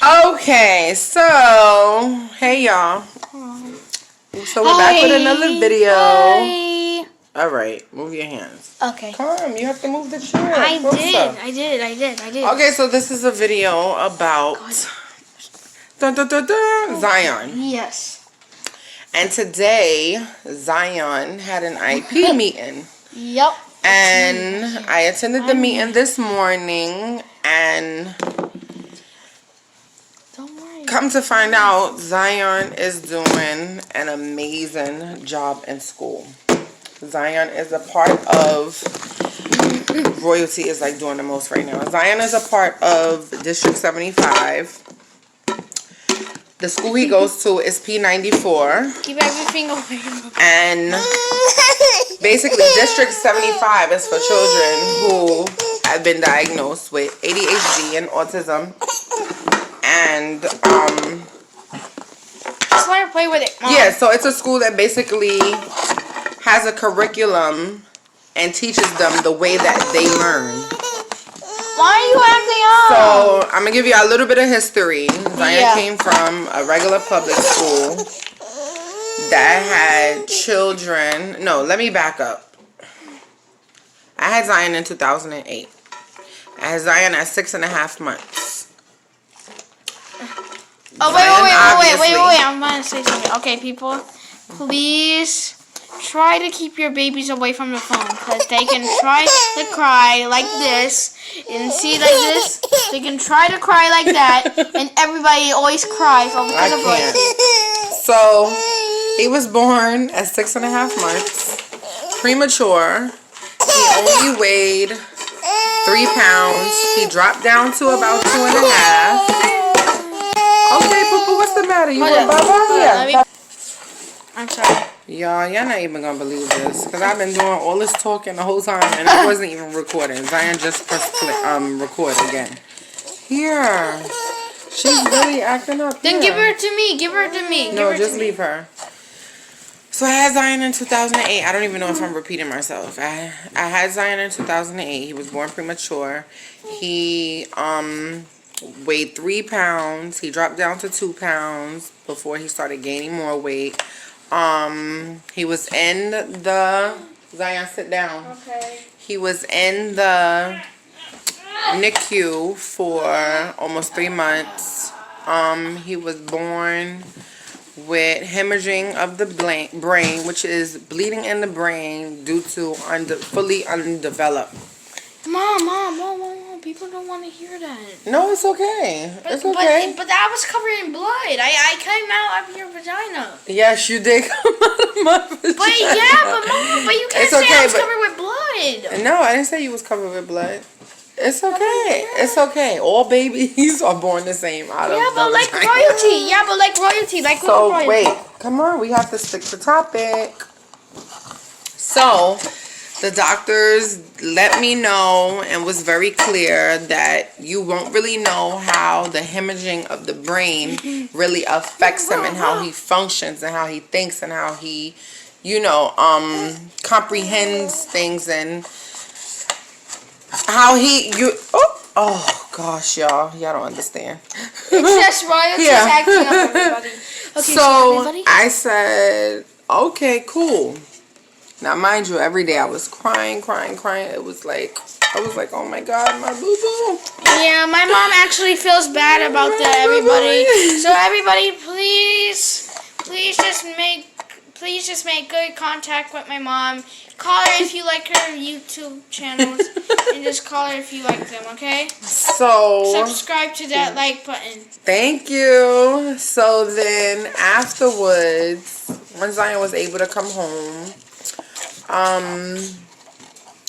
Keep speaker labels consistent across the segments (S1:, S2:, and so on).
S1: Okay, so hey y'all. So we're back with another video.
S2: Hi.
S1: All right, move your hands.
S2: Okay.
S1: Come, you have to move the chair.
S2: I
S1: closer.
S2: did.
S1: Okay, so this is a video about Zion.
S2: Yes.
S1: And today, Zion had an IP meeting.
S2: Yep.
S1: And I attended the meeting this morning, and come to find out, Zion is doing an amazing job in school. Zion is a part of, royalty is like doing the most right now. Zion is a part of District 75. The school he goes to is P94.
S2: Keep everything away from me.
S1: And basically, District 75 is for children who have been diagnosed with ADHD and autism. And,
S2: just let her play with it, Mom.
S1: yeah, so it's a school that basically has a curriculum and teaches them the way that they learn.
S2: Why are you acting up?
S1: So, I'm going to give you a little bit of history. Zion came from a regular public school that had children. No, let me back up. I had Zion in 2008. I had Zion at 6.5 months.
S2: Oh, wait. I'm going to say something. Okay, people, please try to keep your babies away from the phone, because they can try to cry like this and see like this. They can try to cry like that, and everybody always cries all because of voice.
S1: So he was born at 6.5 months, premature. He only weighed 3 pounds. He dropped down to about 2.5. Okay, Poopa, what's the matter? You want Baba? Yeah.
S2: I'm sorry.
S1: Y'all not even gonna believe this, because I've been doing all this talking the whole time and I wasn't even recording. Zion just pressed record again. Here. She's really acting up.
S2: Then give her to me.
S1: No, just leave her. So I had Zion in 2008. I don't even know if I'm repeating myself. I had Zion in 2008. He was born premature. He weighed 3 pounds. He dropped down to 2 pounds before he started gaining more weight. He was in the Zion, sit down.
S2: Okay.
S1: He was in the NICU for almost 3 months. He was born with hemorrhaging of the brain, which is bleeding in the brain due to fully undeveloped.
S2: Mom, people don't want to hear that.
S1: No, it's okay. It's okay.
S2: But that was covered in blood. I came out of your vagina.
S1: Yes, you did come out of my vagina.
S2: But you can't say I was covered with blood.
S1: No, I didn't say you was covered with blood. It's okay. It's okay. All babies are born the same out of
S2: like royalty. Yeah, but like royalty. Like
S1: so,
S2: royalty.
S1: wait. Come on. We have to stick to topic. So, the doctors let me know and was very clear that you won't really know how the hemorrhaging of the brain really affects him and how he functions and how he thinks and how he, comprehends things and how oh gosh, y'all don't understand.
S2: It's just royalty acting up, everybody. Okay, so everybody?
S1: I said, okay, cool. Now, mind you, every day I was crying. It was like, I was like, oh my God, my boo-boo.
S2: Yeah, my mom actually feels bad about that, everybody. So everybody, please just make good contact with my mom. Call her if you like her YouTube channels, and just call her if you like them, okay?
S1: So
S2: subscribe to that like button.
S1: Thank you. So then afterwards, when Zion was able to come home,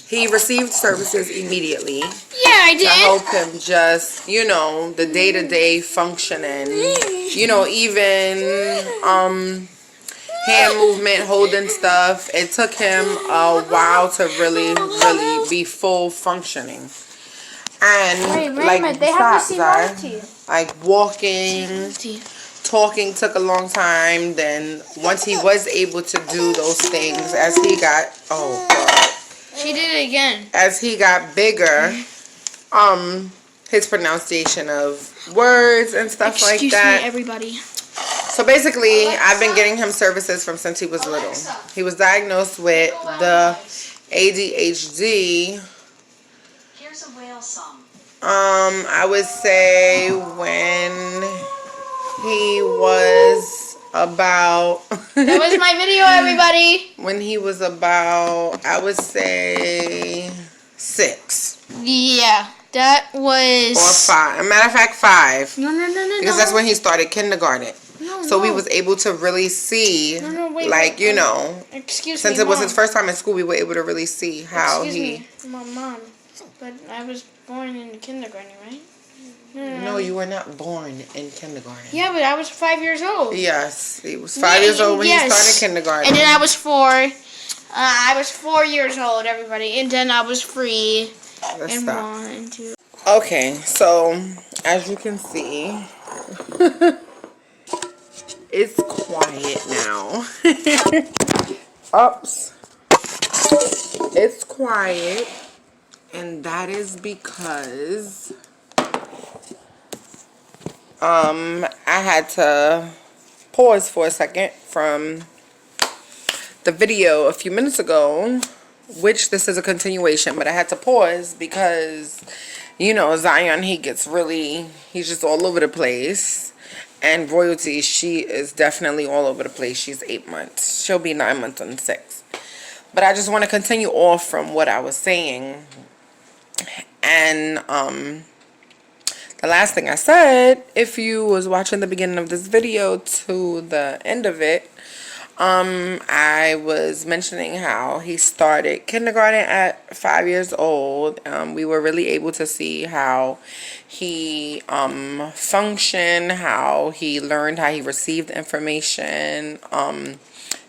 S1: he received services immediately.
S2: Yeah, I did.
S1: To help him just, the day-to-day functioning. Even hand movement, holding stuff. It took him a while to really be full functioning. And like walking, talking took a long time. Then once he was able to do those things, as he got she did it again. As he got bigger, his pronunciation of words and stuff
S2: Excuse
S1: like that.
S2: me, everybody.
S1: So basically, I've been getting him services from since he was little. He was diagnosed with the ADHD.
S3: Here's a whale song.
S1: I would say when he was about
S2: That was my video, everybody.
S1: when he was about, I would say 6
S2: Yeah, that was...
S1: or 5. As a matter of fact, 5.
S2: No.
S1: Because that's when he started kindergarten. So we was able to really see,
S2: Excuse
S1: since
S2: me,
S1: it was
S2: Mom.
S1: his first time in school, we were able to really see how
S2: Excuse me, Mom. But I was born in kindergarten, right?
S1: No, you were not born in kindergarten.
S2: Yeah, but I was 5 years old.
S1: Yes, he was 5 years old when he started kindergarten.
S2: And then I was 4. I was 4 years old, everybody. And then I was 3.
S1: Let's
S2: and
S1: stop.
S2: 1, 2.
S1: Okay, so as you can see, it's quiet now. Oops. It's quiet, and that is because I had to pause for a second from the video a few minutes ago, which this is a continuation, but I had to pause because, Zion, he's just all over the place. And Royalty, she is definitely all over the place. She's 8 months. She'll be 9 months on the 6th. But I just want to continue off from what I was saying. And the last thing I said, if you was watching the beginning of this video to the end of it, I was mentioning how he started kindergarten at 5 years old. We were really able to see how he functioned, how he learned, how he received information,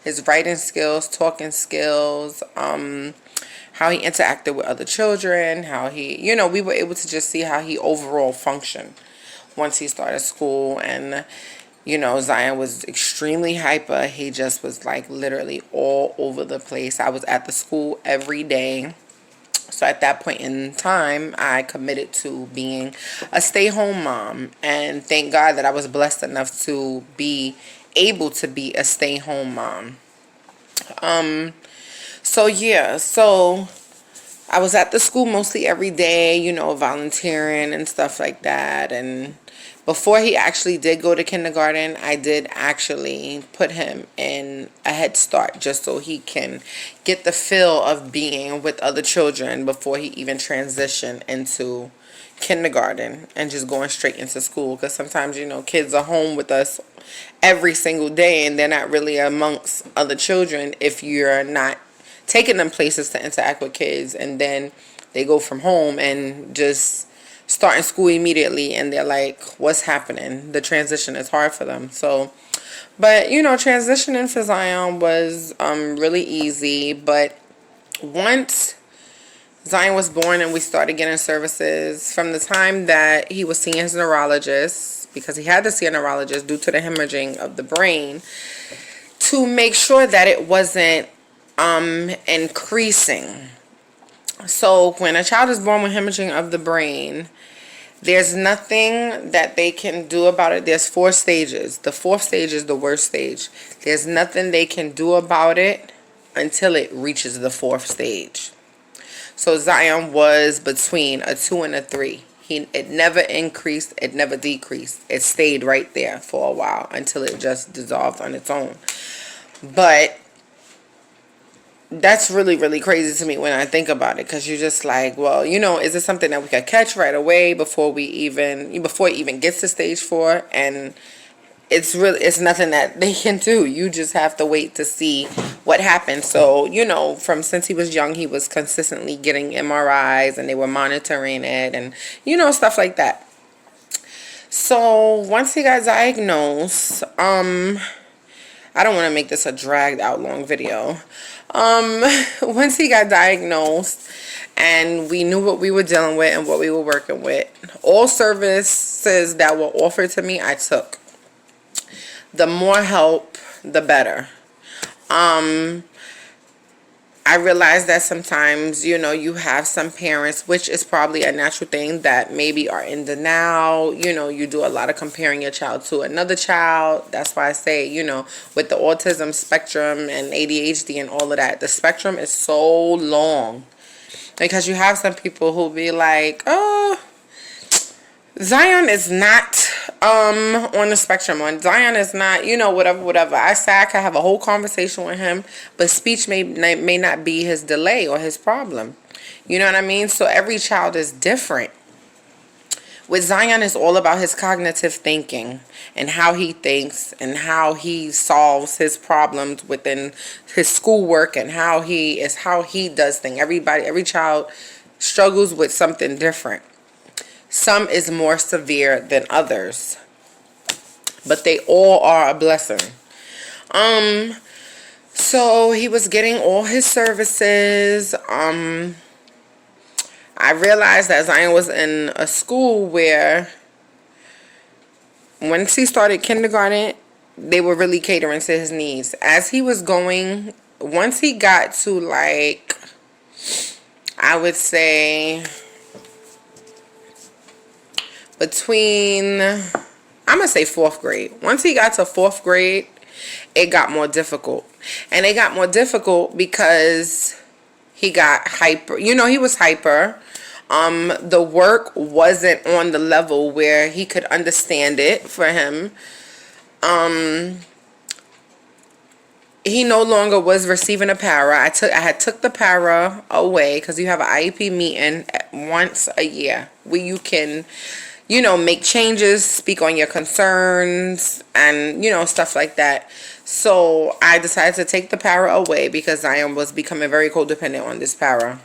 S1: his writing skills, talking skills, how he interacted with other children, how he, we were able to just see how he overall functioned once he started school. And Zion was extremely hyper. He just was like literally all over the place. I was at the school every day. So at that point in time, I committed to being a stay-home mom. And thank God that I was blessed enough to be able to be a stay-home mom. So I was at the school mostly every day, volunteering and stuff like that. And before he actually did go to kindergarten, I did actually put him in a Head Start just so he can get the feel of being with other children before he even transitioned into kindergarten and just going straight into school. Because sometimes, kids are home with us every single day and they're not really amongst other children if you're not taking them places to interact with kids, and then they go from home and just starting school immediately and they're like, what's happening? The transition is hard for them. So, but transitioning for Zion was really easy. But once Zion was born and we started getting services, from the time that he was seeing his neurologist, because he had to see a neurologist due to the hemorrhaging of the brain, to make sure that it wasn't increasing. So when a child is born with hemorrhaging of the brain, there's nothing that they can do about it. There's 4 stages. The 4th stage is the worst stage. There's nothing they can do about it until it reaches the 4th stage. So Zion was between a 2 and a 3. It never increased. It never decreased. It stayed right there for a while until it just dissolved on its own. But that's really, really crazy to me when I think about it, because you're just like, well, is it something that we could catch right away before it even gets to stage 4? And it's nothing that they can do. You just have to wait to see what happens. So, since he was young, he was consistently getting MRIs and they were monitoring it and, stuff like that. So once he got diagnosed, I don't want to make this a dragged out long video. Once he got diagnosed and we knew what we were dealing with and what we were working with, all services that were offered to me, I took. The more help, the better. I realize that sometimes, you know, you have some parents, which is probably a natural thing, that maybe are in denial. You know, you do a lot of comparing your child to another child. That's why I say, you know, with the autism spectrum and ADHD and all of that, the spectrum is so long. Because you have some people who be like, oh, Zion is not on the spectrum. On Zion is not, you know, whatever. I say I could have a whole conversation with him, but speech may not be his delay or his problem. You know what I mean? So every child is different. With Zion, it's all about his cognitive thinking and how he thinks and how he solves his problems within his schoolwork and how he does things. Every child struggles with something different. Some is more severe than others, but they all are a blessing. So he was getting all his services. I realized that Zion was in a school where once he started kindergarten, they were really catering to his needs. As he was going, once he got to, like, I would say between, I'm going to say 4th grade. Once he got to 4th grade, it got more difficult. And it got more difficult because he got hyper. You know, he was hyper. The work wasn't on the level where he could understand it for him. He no longer was receiving a para. I had took the para away because you have an IEP meeting once a year where you can, you know, make changes, speak on your concerns, and, you know, stuff like that. So I decided to take the para away because I was becoming very codependent on this para.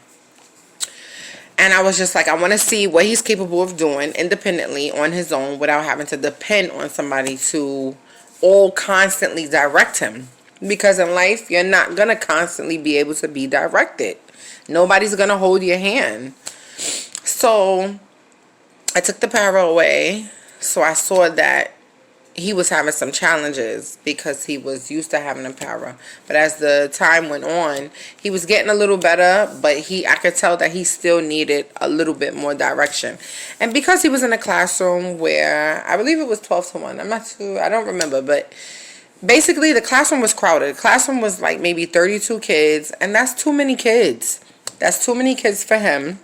S1: And I was just like, I want to see what he's capable of doing independently on his own without having to depend on somebody to all constantly direct him. Because in life, you're not going to constantly be able to be directed. Nobody's going to hold your hand. So I took the para away, so I saw that he was having some challenges because he was used to having a para. But as the time went on, he was getting a little better, but I could tell that he still needed a little bit more direction. And because he was in a classroom where, I believe it was 12 to 1, I don't remember, but basically the classroom was crowded. The classroom was like maybe 32 kids, and that's too many kids. That's too many kids for him.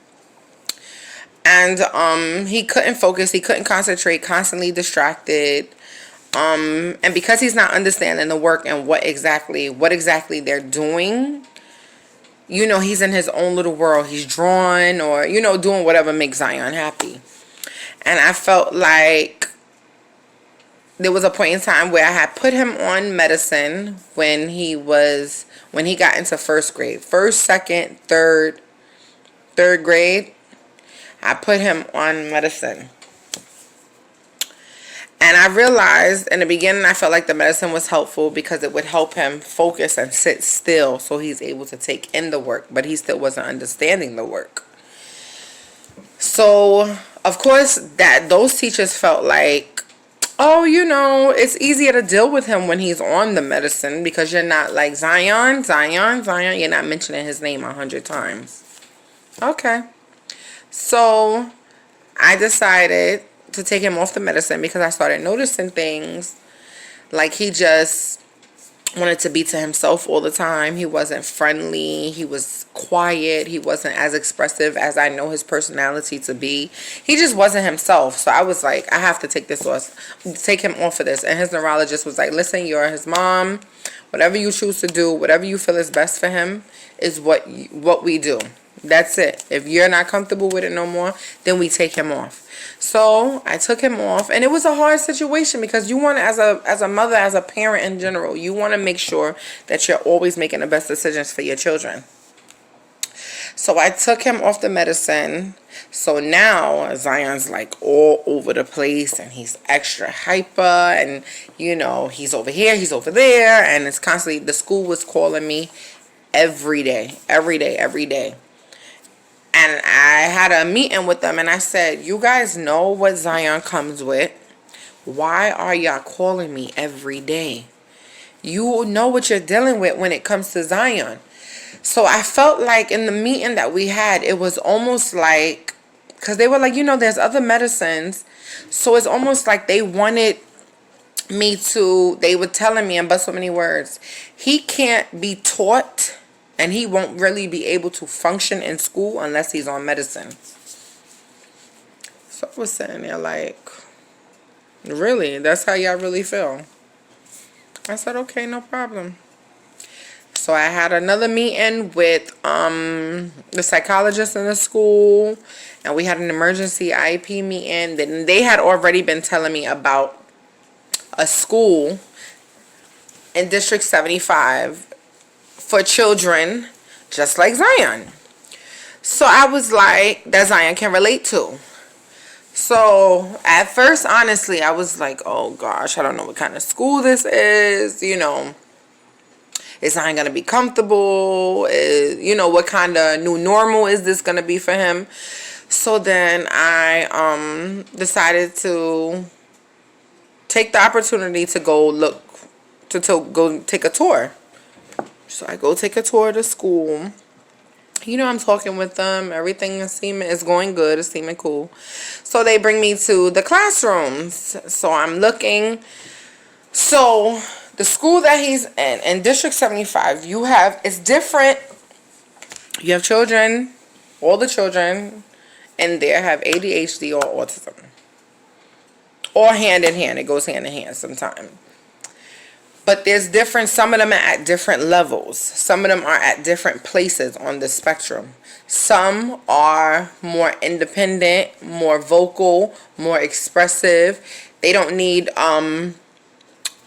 S1: And he couldn't focus, he couldn't concentrate, constantly distracted. And because he's not understanding the work and what exactly they're doing, you know, he's in his own little world. He's drawing or, you know, doing whatever makes Zion happy. And I felt like there was a point in time where I had put him on medicine when he got into 1st grade. 1st, 2nd, 3rd grade. I put him on medicine. And I realized in the beginning, I felt like the medicine was helpful because it would help him focus and sit still so he's able to take in the work. But he still wasn't understanding the work. So, of course, those teachers felt like, oh, you know, it's easier to deal with him when he's on the medicine because you're not like Zion. You're not mentioning his name 100 times. Okay. So I decided to take him off the medicine because I started noticing things like he just wanted to be to himself all the time. He wasn't friendly. He was quiet. He wasn't as expressive as I know his personality to be. He just wasn't himself. So I was like, I have to take him off of this. And his neurologist was like, listen, you're his mom. Whatever you choose to do, whatever you feel is best for him is what we do. That's it. If you're not comfortable with it no more, then we take him off. So I took him off, and it was a hard situation because you want to, as a mother, as a parent in general, you want to make sure that you're always making the best decisions for your children. So I took him off the medicine. So now Zion's like all over the place, and he's extra hyper, and you know, he's over here, he's over there, and it's constantly, the school was calling me every day. And I had a meeting with them, and I said, you guys know what Zion comes with. Why are y'all calling me every day? You know what you're dealing with when it comes to Zion. So I felt like in the meeting that we had, it was almost like, because they were like, there's other medicines. So it's almost like they wanted me to, they were telling me in but so many words, he can't be taught and he won't really be able to function in school unless he's on medicine. So I was sitting there like, really? That's how y'all really feel? I said, okay, no problem. So I had another meeting with the psychologist in the school, and we had an emergency IEP meeting. Then they had already been telling me about a school in District 75 for children just like Zion. So I was like, that Zion can relate to. So at first, honestly, I was like, oh gosh, I don't know what kind of school this is, Is Zion going to be comfortable? What kind of new normal is this going to be for him? So then I decided to take the opportunity to go go take a tour. So I go take a tour of the school. I'm talking with them. Everything is going good. It's seeming cool. So they bring me to the classrooms. So I'm looking. So the school that he's in District 75, it's different. You have children, all the children in there have ADHD or autism. Or hand in hand. It goes hand in hand sometimes. But there's different, some of them are at different levels. Some of them are at different places on the spectrum. Some are more independent, more vocal, more expressive. They don't need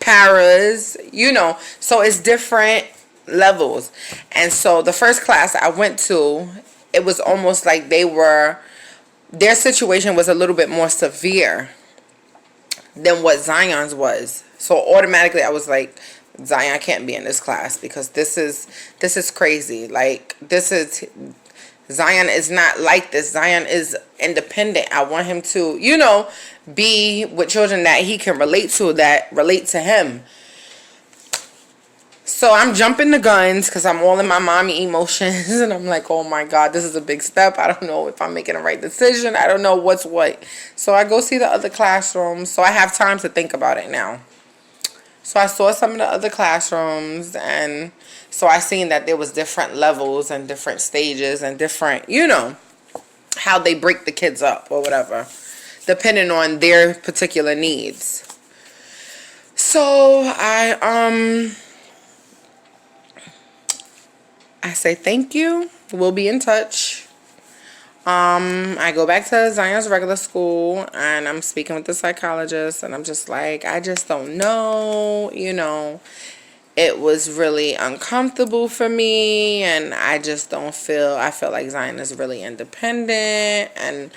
S1: paras, So it's different levels. And so the first class I went to, it was almost like their situation was a little bit more severe than what Zion's was. So automatically I was like, Zion can't be in this class because this is crazy. Like, Zion is not like this. Zion is independent. I want him to, be with children that he can relate to, that relate to him. So I'm jumping the guns because I'm all in my mommy emotions. And I'm like, oh my God, this is a big step. I don't know if I'm making the right decision. I don't know what's what. So I go see the other classrooms. So I have time to think about it now. So I saw some of the other classrooms. And so I seen that there was different levels and different stages and different, how they break the kids up or whatever, depending on their particular needs. So I say thank you. We'll be in touch. I go back to Zion's regular school and I'm speaking with the psychologist and I'm just like, I just don't know, It was really uncomfortable for me and I just don't feel, I feel like Zion is really independent and,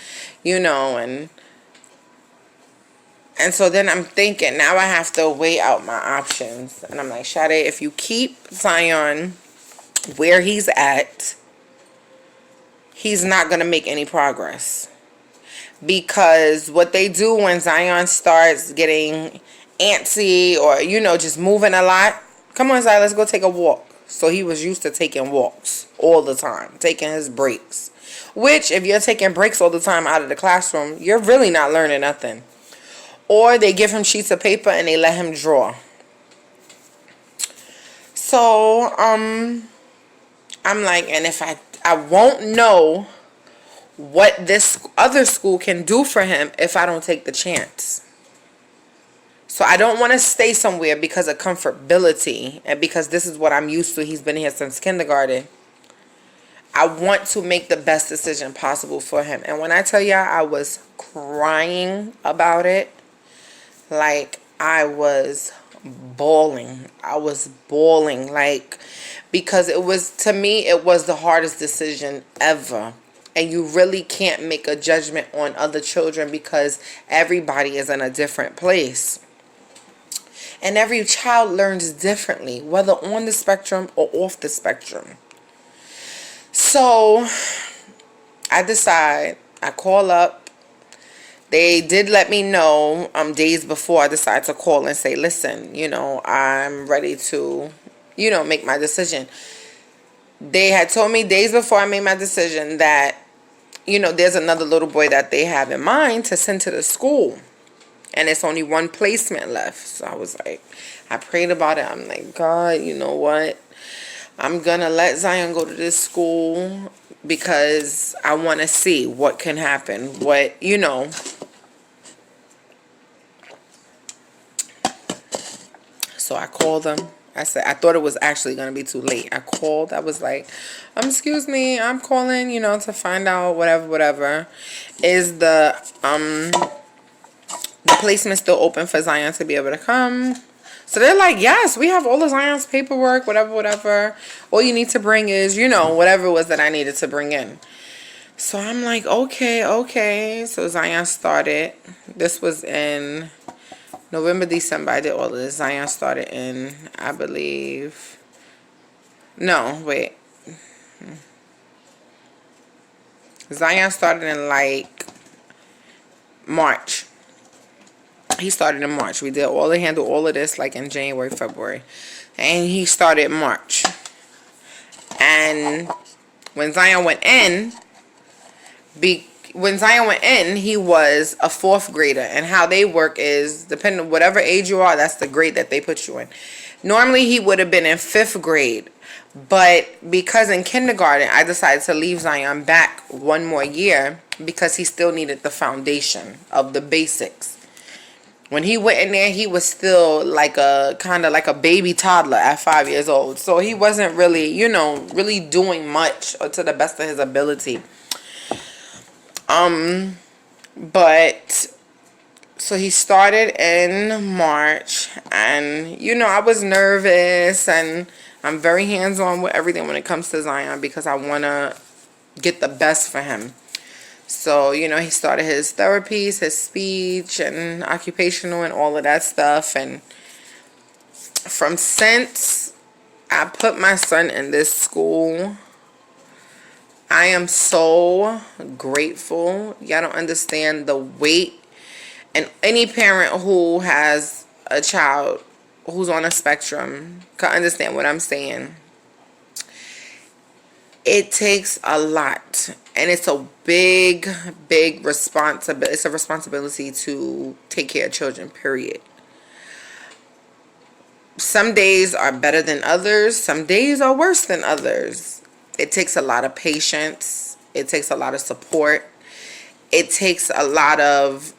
S1: and so then I'm thinking, now I have to weigh out my options. And I'm like, Sade, if you keep Zion where he's at, he's not going to make any progress. Because what they do when Zion starts getting antsy or, just moving a lot. Come on, Zion, let's go take a walk. So he was used to taking walks all the time, taking his breaks. Which, if you're taking breaks all the time out of the classroom, you're really not learning nothing. Or they give him sheets of paper and they let him draw. So, I'm like, and if I won't know what this other school can do for him if I don't take the chance. So I don't want to stay somewhere because of comfortability and because this is what I'm used to. He's been here since kindergarten. I want to make the best decision possible for him. And when I tell y'all I was crying about it, like I was bawling. Like, because it was, to me, it was the hardest decision ever. And you really can't make a judgment on other children because everybody is in a different place. And every child learns differently, whether on the spectrum or off the spectrum. So I decide, I call up. They did let me know days before I decided to call and say, listen, I'm ready to, make my decision. they had told me days before I made my decision that, you know, there's another little boy that they have in mind to send to the school. And it's only one placement left. So I was like, I prayed about it. I'm like, God, you know what? I'm going to let Zion go to this school because I want to see what can happen. What, you know. So I called them. I said, I thought it was actually going to be too late. I called. I was like, excuse me, I'm calling, you know, to find out whatever. Is the placement still open for Zion to be able to come? So they're like, yes, we have all of Zion's paperwork, whatever. All you need to bring is, you know, whatever it was that I needed to bring in. So I'm like, okay. So Zion started. This was in November, December. I did all of this. Zion started in, I believe. No, wait. Zion started in like March. He started in March. We did handle all of this like in January, February. And he started in March. And when Zion went in, he was a 4th grader. And how they work is, depending on whatever age you are, that's the grade that they put you in. Normally, he would have been in 5th grade. But because in kindergarten, I decided to leave Zion back one more year because he still needed the foundation of the basics. When he went in there, he was still like kind of like a baby toddler at 5 years old. So he wasn't really, you know, really doing much or to the best of his ability. But so he started in March, and you know, I was nervous, and I'm very hands-on with everything when it comes to Zion because I want to get the best for him. So, you know, he started his therapies, his speech and occupational and all of that stuff. And since I put my son in this school, I am so grateful. Y'all don't understand the weight. And any parent who has a child who's on a spectrum can understand what I'm saying. It takes a lot, and it's a big responsibility. It's a responsibility to take care of children, period. Some days are better than others. Some days are worse than others. It takes a lot of patience. It takes a lot of support. It takes a lot of,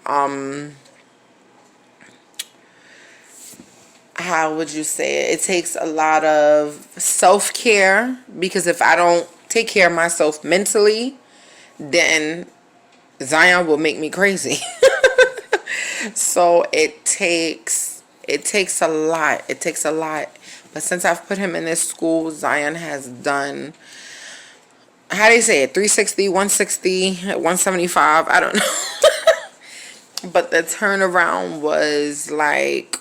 S1: how would you say it? It takes a lot of self-care, because if I don't take care of myself mentally, then Zion will make me crazy. So it takes a lot. It takes a lot. But since I've put him in this school, Zion has done, how do you say it, 360, 160, 175, I don't know. But the turnaround was like,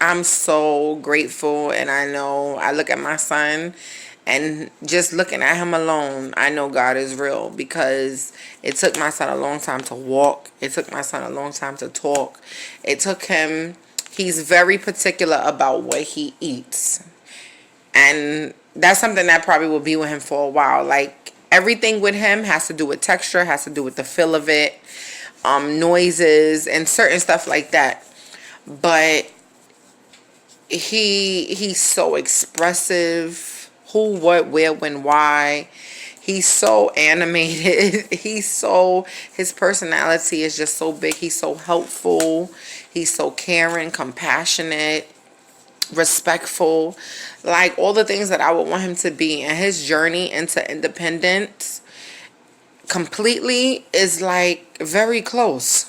S1: I'm so grateful. And I know, I look at my son, and just looking at him alone, I know God is real, because it took my son a long time to walk. It took my son a long time to talk. It took him, he's very particular about what he eats. And that's something that probably will be with him for a while. Like, everything with him has to do with texture, has to do with the feel of it, noises, and certain stuff like that. But he's so expressive. Who, what, where, when, why. He's so animated. His personality is just so big. He's so helpful. He's so caring, compassionate, respectful. Like, all the things that I would want him to be. And his journey into independence completely is like very close.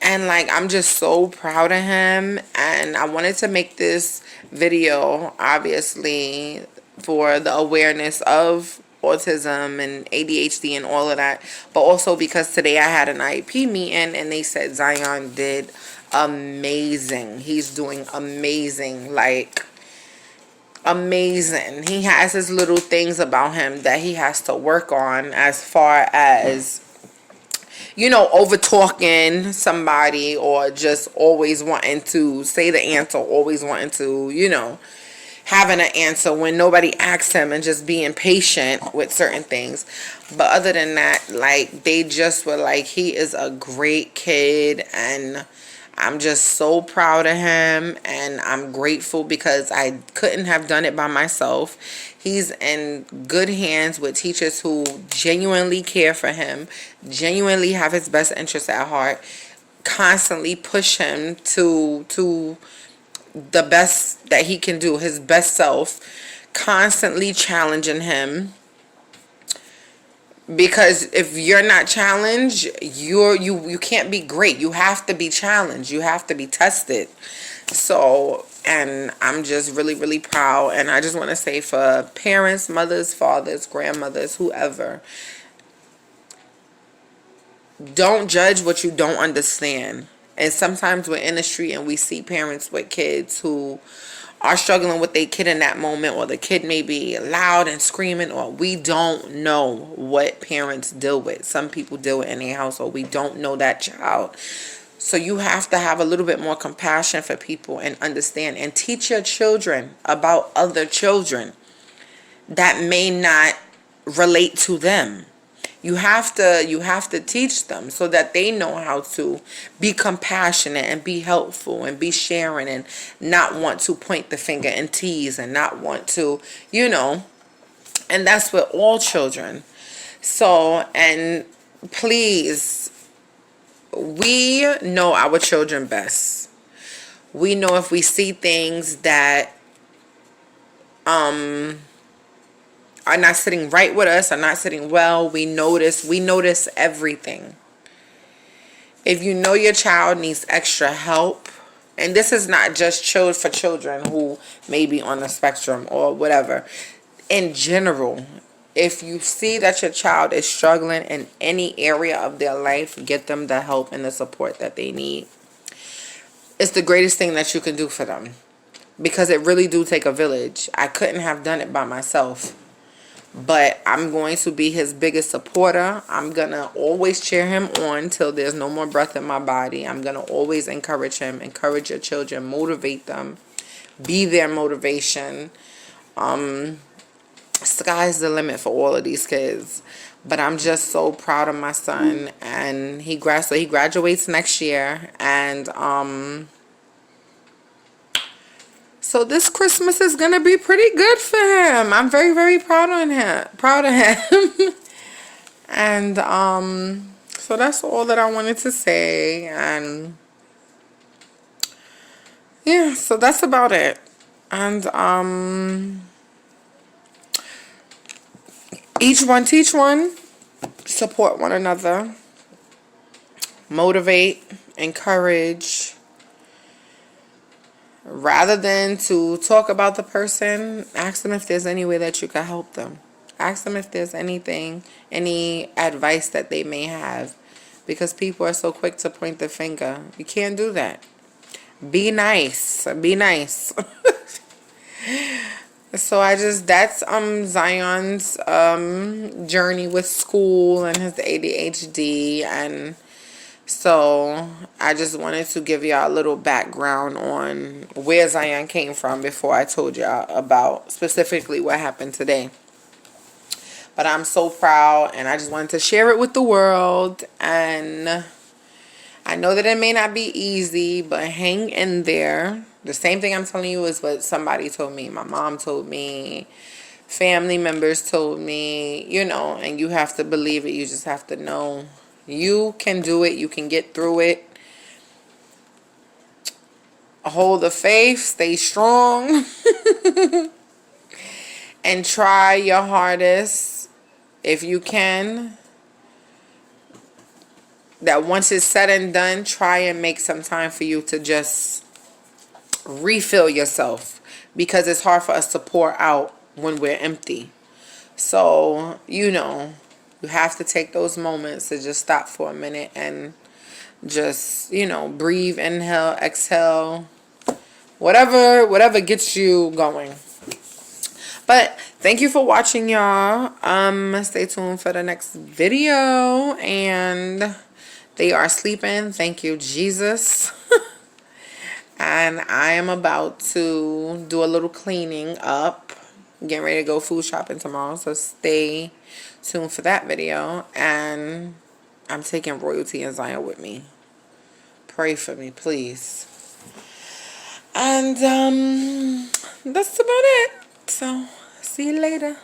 S1: And like, I'm just so proud of him. And I wanted to make this video, obviously, for the awareness of autism and ADHD and all of that. But also because today I had an IEP meeting, and they said Zion did amazing. He's doing amazing. Like, amazing. He has his little things about him that he has to work on, as far as, you know, over talking somebody, or just always wanting to say the answer, always wanting to, you know, having an answer when nobody asks him and just being patient with certain things. But other than that, like, they just were like, he is a great kid, and I'm just so proud of him, and I'm grateful because I couldn't have done it by myself. He's in good hands with teachers who genuinely care for him, genuinely have his best interests at heart, constantly push him to the best that he can do, his best self, constantly challenging him. Because if you're not challenged, you can't be great. You have to be challenged. You have to be tested. So, and I'm just really, really proud. And I just want to say, for parents, mothers, fathers, grandmothers, whoever, don't judge what you don't understand. And sometimes we're in the street and we see parents with kids who are struggling with their kid in that moment, or the kid may be loud and screaming, or we don't know what parents deal with. Some people deal with in their household. We don't know that child. So you have to have a little bit more compassion for people and understand, and teach your children about other children that may not relate to them. You have to teach them so that they know how to be compassionate and be helpful and be sharing, and not want to point the finger and tease, and not want to, and that's with all children. So, and please, we know our children best. We know if we see things that are not sitting right with us, are not sitting well, we notice everything. If you know your child needs extra help, and this is not just for children who may be on the spectrum or whatever, in general, if you see that your child is struggling in any area of their life, get them the help and the support that they need. It's the greatest thing that you can do for them, because it really do take a village. I couldn't have done it by myself. But I'm going to be his biggest supporter. I'm going to always cheer him on till there's no more breath in my body. I'm going to always encourage him. Encourage your children. Motivate them. Be their motivation. Sky's the limit for all of these kids. But I'm just so proud of my son. And he graduates next year. And so this Christmas is going to be pretty good for him. I'm very, very proud of him. And so that's all that I wanted to say. And yeah, so that's about it. And each one teach one. Support one another. Motivate. Encourage. Rather than to talk about the person, ask them if there's any way that you can help them. Ask them if there's anything, any advice that they may have. Because people are so quick to point the finger. You can't do that. Be nice. Be nice. So that's Zion's journey with school and his ADHD, and so I just wanted to give y'all a little background on where Zion came from before I told y'all about specifically what happened today. But I'm so proud, and I just wanted to share it with the world. And I know that it may not be easy, but hang in there. The same thing I'm telling you is what somebody told me. My mom told me. Family members told me. And you have to believe it. You just have to know. You can do it. You can get through it. Hold the faith. Stay strong. And try your hardest if you can. That once it's said and done, try and make some time for you to just refill yourself. Because it's hard for us to pour out when we're empty. So, you have to take those moments to just stop for a minute and just, breathe, inhale, exhale, whatever gets you going. But thank you for watching, y'all. Stay tuned for the next video. And they are sleeping. Thank you, Jesus. and I am about to do a little cleaning up. Getting ready to go food shopping tomorrow, so stay tuned for that video. And I'm taking Royalty and Zion with me. Pray for me, please. And that's about it. So see you later.